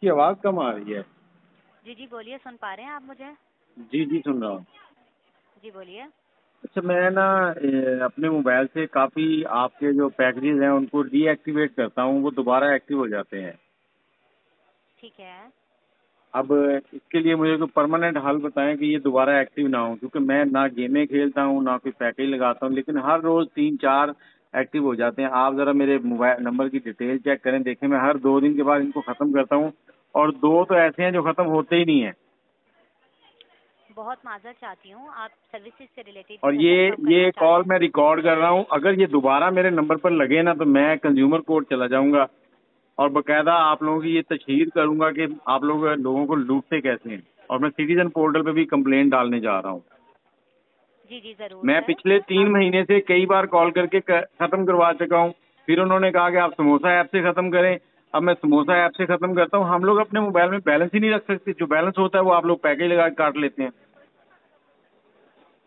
आपकी आवाज़ कम आ रही है। जी जी बोलिए, सुन पा रहे हैं आप मुझे? जी जी सुन रहा हूँ। जी बोलिए। अच्छा मैं ना अपने मोबाइल से काफ़ी आपके जो पैकेजेस हैं उनको डीएक्टिवेट करता हूँ, वो दोबारा एक्टिव हो जाते हैं। ठीक है। अब इसके लिए मुझे कोई परमानेंट हल बताएं कि ये दोबारा एक्टिव ना हो, क्योंकि मैं ना गेमें खेलता हूँ ना कोई पैकेज लगाता हूँ, लेकिन हर रोज़ 3-4 एक्टिव हो जाते हैं। आप ज़रा मेरे मोबाइल नंबर की डिटेल चेक करें, देखें मैं हर 2 दिन के बाद इनको ख़त्म करता हूँ और 2 तो ऐसे हैं जो ख़त्म होते ही नहीं हैं। बहुत माजरत चाहती हूँ, आप सर्विसेज से रिलेटेड भी और मुझे कंफर्म करना ये चाह रहे कॉल हैं? मैं रिकॉर्ड कर रहा हूँ, अगर ये दोबारा मेरे नंबर पर लगे ना तो मैं कंज्यूमर कोर्ट चला जाऊँगा और बाकायदा आप लोगों की ये तशहीर करूँगा कि आप लोगों को लूटते कैसे हैं, और मैं सिटीजन पोर्टल पे भी कंप्लेंट डालने जा रहा हूँ। जी जी ज़रूर मैं सर। पिछले 3 अब महीने से कई बार कॉल करके ख़त्म करवा चुका हूँ। फिर उन्होंने कहा कि आप समोसा ऐप से ख़त्म करें। अब मैं समोसा ऐप से ख़त्म करता हूँ। हम लोग अपने मोबाइल में बैलेंस ही नहीं रख सकते, जो बैलेंस होता है वो आप लोग पैकेज लगा के काट लेते हैं।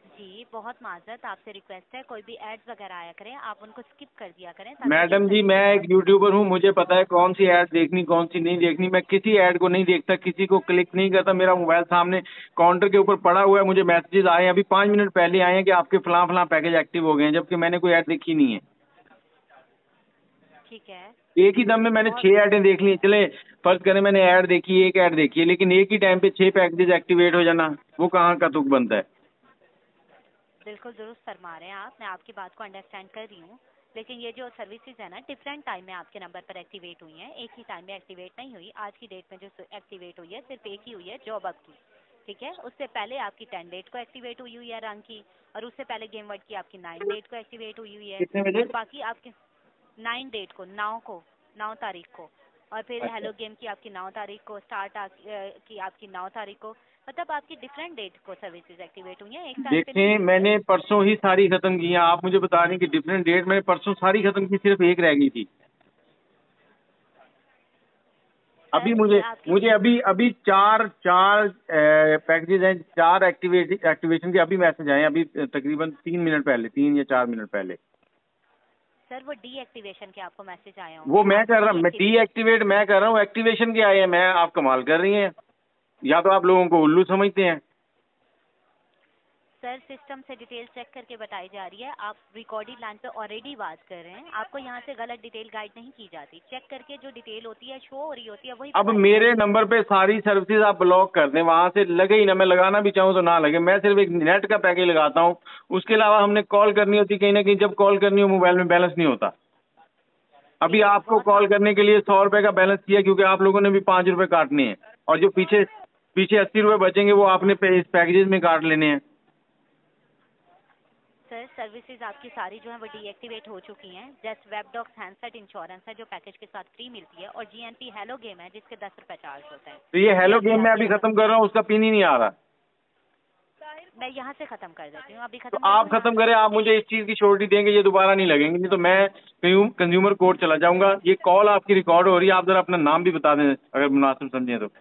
जी बहुत माजरत, आपसे रिक्वेस्ट है, कोई भी एड्स वगैरह आया करें आप उनको स्किप कर दिया करें ताकि ये मैडम जी, मैं सर्विसेज एक यूट्यूबर हूँ, मुझे पता है कौन सी ऐड देखनी कौन सी नहीं देखनी। मैं किसी ऐड को नहीं देखता, किसी को क्लिक नहीं करता। मेरा मोबाइल सामने काउंटर के ऊपर पड़ा हुआ है, मुझे मैसेजेस आए हैं, अभी 5 मिनट पहले आए हैं कि आपके फलां फलां पैकेज एक्टिव हो गए हैं, जबकि मैंने कोई ऐड देखी नहीं है। ठीक है। एक ही दम में मैंने बहुत 6 ऐडें देख ली। चले फर्ज करें मैंने ऐड देखी, एक ऐड देखी है, लेकिन एक ही टाइम पे 6 पैकेजेस एक्टिवेट हो जाना, वो कहाँ का तुक बनता है। बिल्कुल दुरुस्त फरमा रहे हैं आप, मैं आपकी बात को अंडरस्टैंड कर रही हूँ, लेकिन ये जो सर्विसेज है ना डिफरेंट टाइम में आपके नंबर पर एक्टिवेट हुई हैं, एक ही टाइम में एक्टिवेट नहीं हुई। आज की डेट में जो एक्टिवेट हुई है सिर्फ एक ही हुई है, जॉब अप की। ठीक है, उससे पहले आपकी 10 डेट को एक्टिवेट हुई है रंग की, और उससे पहले गेम वर्ड की आपकी 9 डेट को एक्टिवेट हुई है, कितने बजे? और बाकी आपके 9 डेट को, 9 तारीख को, और फिर अच्छा, हेलो गेम की आपकी 9 तारीख को, स्टार्ट की आपकी 9 तारीख को। मतलब आपकी डिफरेंट डेट को सर्विसेज एक्टिवेट हुई हैं, एक टाइम पे नहीं देखें हुई है। मैंने परसों ही सारी खत्म की हैं। आप मुझे बता रही हैं कि डिफरेंट डेट, मैंने परसों सारी खत्म की, सिर्फ एक रह गई थी। अभी सर ये मुझे आपकी मुझे अभी अभी चार चार पैकेजेस हैं, 4 एक्टिवेशन के अभी मैसेज आए हैं, अभी तकरीबन 3 मिनट पहले, 3 या 4 मिनट पहले। सर वो डीएक्टिवेशन के आपको मैसेज आए वो होंगे, मैं आपने कर रहा हूँ, मैं डीएक्टिवेट। डीएक्टिवेट मैं कर रहा हूँ, एक्टिवेशन के आए हैं। मैं आप कमाल कर रही हैं, या तो आप लोगों को उल्लू समझते हैं। सर सिस्टम से डिटेल चेक करके बताई जा रही है, आप रिकॉर्डेड लाइन पे ऑलरेडी बात कर रहे हैं, आपको यहाँ से गलत डिटेल गाइड नहीं की जाती। चेक करके जो डिटेल होती है शो हो रही होती है वही अब बताई मेरे जाती है। नंबर पे सारी सर्विसेज आप ब्लॉक कर दें, वहां से लगे ही ना, मैं लगाना भी चाहूँ तो ना लगे। मैं सिर्फ एक नेट का पैकेज लगाता हूँ, उसके अलावा हमने कॉल करनी होती कहीं ना कहीं, जब कॉल करनी हो मोबाइल में बैलेंस नहीं होता। जी अभी जी आपको बहुत कॉल करने के लिए 100 रुपए का बैलेंस किया, क्योंकि आप लोगों ने भी 5 रुपए काटने हैं, और जो पीछे पीछे 80 रुपए बचेंगे वो आपने इस पैकेजेस में काट लेने हैं। सर सर्विसेज आपकी सारी जो है वो डीएक्टिवेट हो चुकी हैं। जस्ट वेबडॉक्स हैंडसेट इंश्योरेंस है जो पैकेज के साथ फ्री मिलती है, और जीएनपी हेलो गेम है जिसके 10 रुपए चार्ज होते हैं। तो ये ये हेलो अभी गेम मैं आपके अभी नंबर, खत्म कर रहा हूँ, उसका पिन ही नहीं आ रहा। मैं यहाँ से ख़त्म कर देती हूँ, अभी तो ख़त्म कर आप दूँ यहाँ खत्म से? करें, आप मुझे इस चीज़ की श्योरिटी देंगे ये दोबारा नहीं लगेंगे, नहीं तो मैं कंज्यूमर कोर्ट चला जाऊंगा। ये कॉल आपकी रिकॉर्ड हो रही है, आप जरा अपना नाम भी बता दें अगर मुनासिब समझें तो।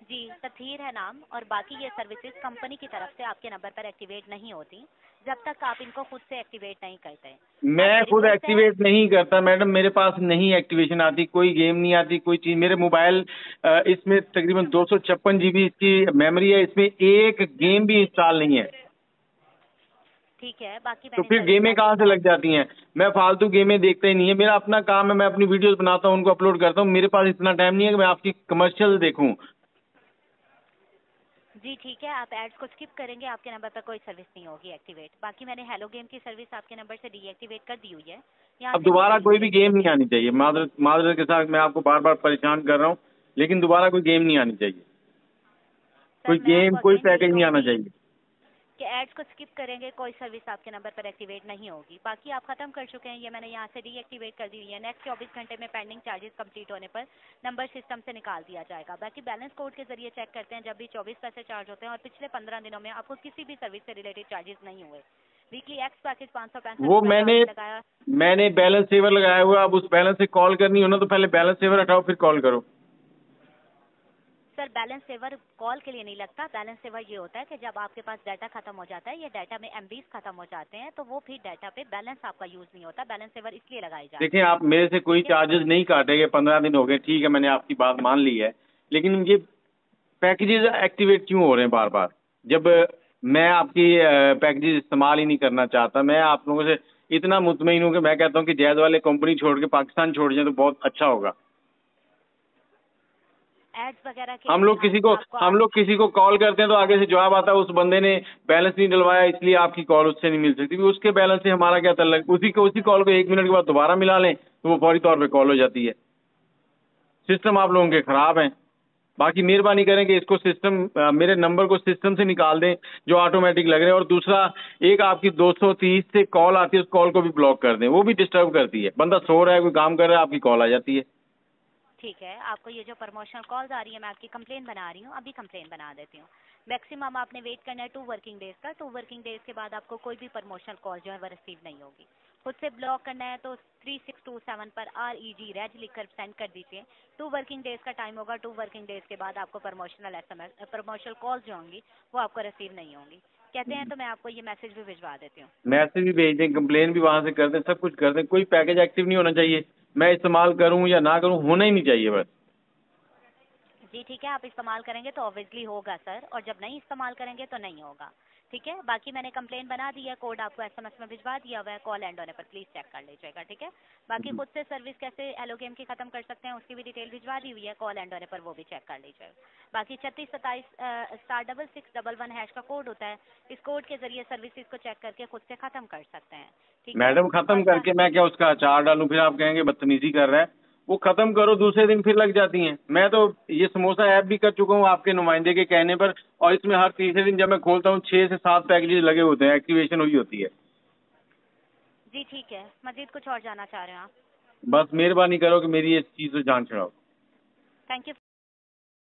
जी तथीर है नाम, और बाकी ये सर्विसेज कंपनी की तरफ से आपके नंबर पर एक्टिवेट नहीं होती जब तक आप इनको खुद से एक्टिवेट नहीं करते। मैं आपसे खुद रिक्वेस्ट है। एक्टिवेट नहीं करता मैडम, मेरे पास नहीं एक्टिवेशन आती, कोई गेम नहीं आती, कोई चीज़। मेरे मोबाइल इसमें तकरीबन 256 GB इसकी मेमोरी है, इसमें एक गेम भी इंस्टॉल नहीं है। ठीक है, बाकी तो मैंने फिर सर्विस गेमें कहाँ पैकेज से लग जाती हैं? मैं फालतू गेमें देखता ही नहीं है, मेरा अपना काम है, मैं अपनी वीडियोस बनाता हूँ, उनको अपलोड करता हूँ। मेरे पास इतना टाइम नहीं है कि मैं आपकी कमर्शियल देखूँ। जी ठीक है, आप एड्स को स्किप करेंगे, आपके नंबर पर कोई सर्विस नहीं होगी एक्टिवेट। बाकी मैंने हेलो गेम की सर्विस आपके नंबर से डीएक्टिवेट कर दी हुई है, यहाँ अब से नहीं दोबारा कहीं कोई से भी गेम एक्टिवेट नहीं होगी। आनी चाहिए। मादर मादर के साथ मैं आपको बार बार परेशान कर रहा हूँ, लेकिन दोबारा कोई गेम नहीं आनी चाहिए, कोई सर मैं गेम आपको कोई अगेन यही पैकेज नहीं आना कहूँगी चाहिए। कि एड्स को स्किप करेंगे कोई सर्विस आपके नंबर पर एक्टिवेट नहीं होगी। बाकी आप खत्म कर चुके हैं, ये मैंने यहाँ से डीएक्टिवेट कर दी हुई है। नेक्स्ट 24 घंटे में पेंडिंग चार्जेस कंप्लीट होने पर नंबर सिस्टम से निकाल दिया जाएगा। बाकी बैलेंस कोड के जरिए चेक करते हैं, जब भी 24 पैसे चार्ज होते हैं, और पिछले 15 दिनों में आपको किसी भी सर्विस से रिलेटेड चार्जेस नहीं हुए। वीकली एक्स पैकेज 565 वो रुपये का मैंने आपने लगाया। मैंने बैलेंस सेवर लगाया हुआ, अब उस बैलेंस से कॉल करनी हो ना तो पहले बैलेंस सेवर हटाओ फिर कॉल करो। Sir sir balance saver call के लिए नहीं लगता। बैलेंस सेवर ये होता है कि जब आपके पास डाटा खत्म हो जाता है या डाटा में एमबीज खत्म हो जाते हैं तो वो फिर डाटा पे बैलेंस आपका यूज नहीं होता। बैलेंस सेवर इसलिए लगाई जाती है। देखिए, आप मेरे से कोई चार्जेस नहीं काटेंगे, 15 दिन हो गए, ठीक है, मैंने आपकी बात मान ली है, लेकिन ये पैकेजेस एक्टिवेट क्यों हो रहे हैं बार बार, जब मैं आपकी पैकेजेस इस्तेमाल ही नहीं करना चाहता। मैं आप लोगों से इतना मुतमईन हूँ कि मैं कहता हूँ कि जैज़ वाले कंपनी छोड़ के पाकिस्तान छोड़ जाए तो बहुत अच्छा होगा। एड्स वगैरह के हम लोग किसी को कॉल करते हैं तो आगे से जवाब आता है उस बंदे ने बैलेंस नहीं डलवाया इसलिए आपकी कॉल उससे नहीं मिल सकती। उसके बैलेंस से हमारा क्या ताल्लुक, उसी कॉल को 1 मिनट के बाद दोबारा मिला लें तो वो फौरी तौर पे कॉल हो जाती है। सिस्टम आप लोगों के खराब हैं। बाकी मेहरबानी करें कि इसको मेरे नंबर को सिस्टम से निकाल दें जो ऑटोमेटिक लग रहे हैं। और दूसरा, एक आपकी 230 से कॉल आती है, उस कॉल को भी ब्लॉक कर दें, वो भी डिस्टर्ब करती है। बंदा सो रहा है, कोई काम कर रहा है, आपकी कॉल आ जाती है। ठीक है, आपको ये जो प्रमोशनल कॉल्स आ रही है मैं आपकी कंप्लेन बना रही हूँ, अभी कंप्लेन बना देती हूँ। मैक्सिमम आपने वेट करना है 2 वर्किंग डेज का। 2 वर्किंग डेज के बाद आपको कोई भी प्रमोशनल कॉल जो है वो रिसीव नहीं होगी। खुद से ब्लॉक करना है तो 3627 पर REG रेज लिखकर सेंड कर दीजिए। 2 वर्किंग डेज का टाइम होगा। 2 वर्किंग डेज के बाद आपको प्रमोशनल कॉल्स जो होंगी वो आपको रिसीव नहीं होंगी। कहते हैं तो मैं आपको ये मैसेज भी भिजवा देती हूँ। मैसेज भी भेज दें, कंप्लेन भी वहाँ से कर दें, सब कुछ कर दें, कोई पैकेज एक्टिव नहीं होना चाहिए। मैं इस्तेमाल करूँ या ना करूँ, होना ही नहीं चाहिए बस। जी ठीक है, आप इस्तेमाल करेंगे तो ऑब्वियसली होगा सर, और जब नहीं इस्तेमाल करेंगे तो नहीं होगा। ठीक है, बाकी मैंने कंप्लेन बना दी है, कोड आपको SMS में भिजवा दिया हुआ है, कॉल एंड होने पर प्लीज चेक कर लीजिएगा। ठीक है, बाकी खुद से सर्विस कैसे एलो गेम की खत्म कर सकते हैं उसकी भी डिटेल भिजवा दी हुई है, कॉल एंड होने पर वो भी चेक कर लीजिएगा। बाकी 3627*6611# का कोड होता है, इस कोड के जरिए सर्विसेज को चेक करके खुद से खत्म कर सकते हैं। ठीक है मैडम, खत्म और करके मैं क्या उसका अचार डालूं, फिर आप कहेंगे बदतमीजी कर रहा है। वो खत्म करो, दूसरे दिन फिर लग जाती हैं। मैं तो ये समोसा ऐप भी कर चुका हूँ आपके नुमाइंदे के कहने पर, और इसमें हर तीसरे दिन जब मैं खोलता हूँ 6 से 7 पैकेजेस लगे होते हैं, एक्टिवेशन हुई होती है। जी ठीक है, मजीद कुछ और जानना चाह रहे हैं आप? बस मेहरबानी करो कि मेरी इस चीज़ को जान छुड़ाओ। Thank you.